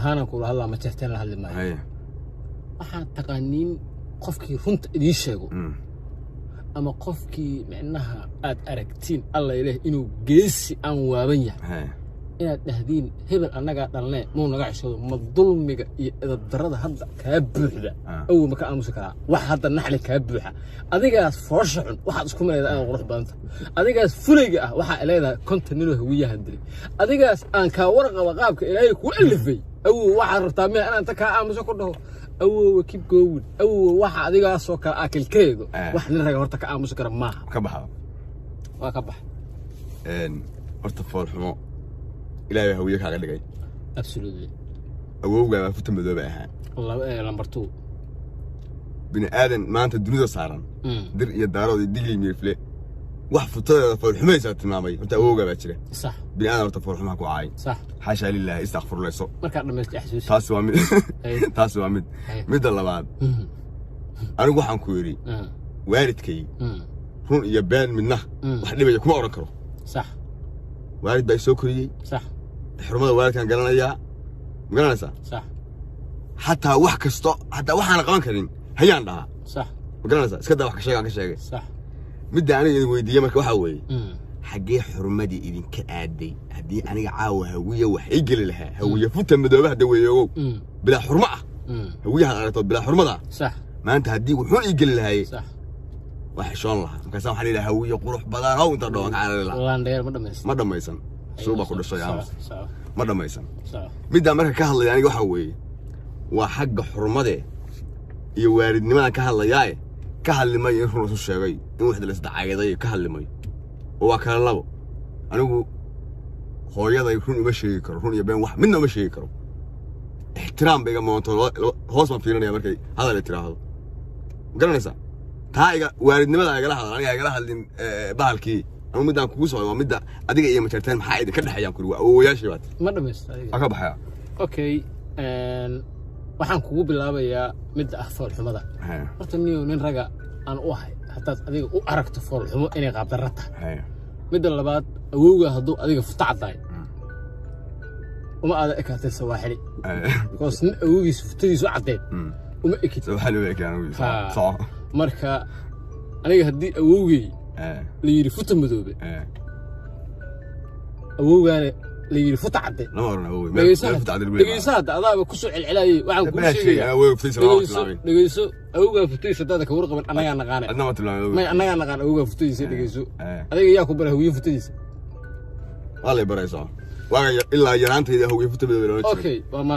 ahaana kula hadlaa ma jeerteen la hadli maayo waxaan taqaaniin qofkii runta idin sheego ama qofkii macnaha aad aragtiin alla ilaahay inuu geesi aan waaban yahay inaad dhahdeen hebel annaga dhalnay muu naga cishado ma dulmiga iyo edab darada hadda ka buuxda aw ma ka aamusi karaa wax hadda naxli ka buuxa adigaas foosha xun waxaad isku maleedaa aan qurux badanta adigaas fulayga ah waxa leedahay kontanino hawiyaha dilay adigaas aan ka warqaba qaabka ilaahay ku alifay aw waxa rabtaa ma inaan ta ka aamuso ku dhaho aw wakib goowin aw waxa adigaas soo kala akilkeedo wax nin raga horta ka aamusi kara maaha ka baxa waa ka bax horta fool xumo إلهي هويك على اللي جاي. Absolutely. أوجع ما فت مذوبة ها. والله لمبر 2. بني آدم ما أنت الدنيا صارن. در يدارو يديلي ميرفلي. واحد فطر فول حماية سات مامي. أنت أوجع بتشري. صح. بني آدم تفول حماك وعاي. صح. حاشا لله استغفر الله يسوع. ما كان لما يحسوس. تاسو عمد. تاسو عمد. مد الله بعد. أنا أقول عن كوري. وارد كي. هون يبان منه. واحد اللي بيجي كم أوركره. صح. وارد بيسوكري. صح. حرمة الوالد كان قالنا إياه قالنا صح حتى واحد كستو حتى واحد أنا قمان كريم هي عندها صح قالنا سكدا واحد شيء كشيء صح مدة أنا ويدي يمك واحد وي حقي حرمة دي إذا كأدي هدي أنا عاوة هوية وحيجل لها هوية فوت مدوبة دوية بلا حرمة هوية على طب بلا حرمة صح ما أنت هدي وحول يجل لها هي صح واحد شلون الله مكسام حليلة هوية قروح بدار أو أنت دوّن على الله والله ندير ما دميسن سوبا كل شيء عام صح ما دميسن صح مدة مرة كهلا يعني وحوي وحق حرمته يوارد نما كهلا جاي كهلا ما يروح الشيء واحد اللي استعجل ذي كهلا ما هو كهلا له أنا أقول هو يلا يكون ماشي يكره هون يبين واحد منه ماشي يكره احترام بيجا ما هو اسمه فينا يا مركي هذا الاحترام هذا قالنا نسا تايجا وارد نما لا يقولها أنا يقولها اللي بالكي أنا مدة كوسة ومدة أديك إيه مترتين محايد كل حياة كل ويا شباب ما دمست أكبر حياة أوكي waxaan kugu bilaabayaa mid ah fool xumada horta nin raga aan u ahay hatta adiga u aragto fool xumo inay qaab darrata mid labaad awowga haduu adiga futa caday uma aad ekaatay sawaaxili because awowgiis futadiisu cadeed uma ekid sawaaxili way keenay صح marka aniga hadii awowgay la yiri futa madoobe awowgaana la yiri futa caday lama orna awowgay ma futa caday dhageysaad adaaba ku soo celcelayay waxaan ku sheegay awowga futadiisa dhageyso awowga futadiisa dad ka warqaban anaga naqaanay adna ma tilmaamay ma anaga naqaan awowga futadiisa dhageyso adiga yaa ku baray awowga futadiisa wala barayso waaga ilaa yaraantayda awowga futa madoobe okay waa ma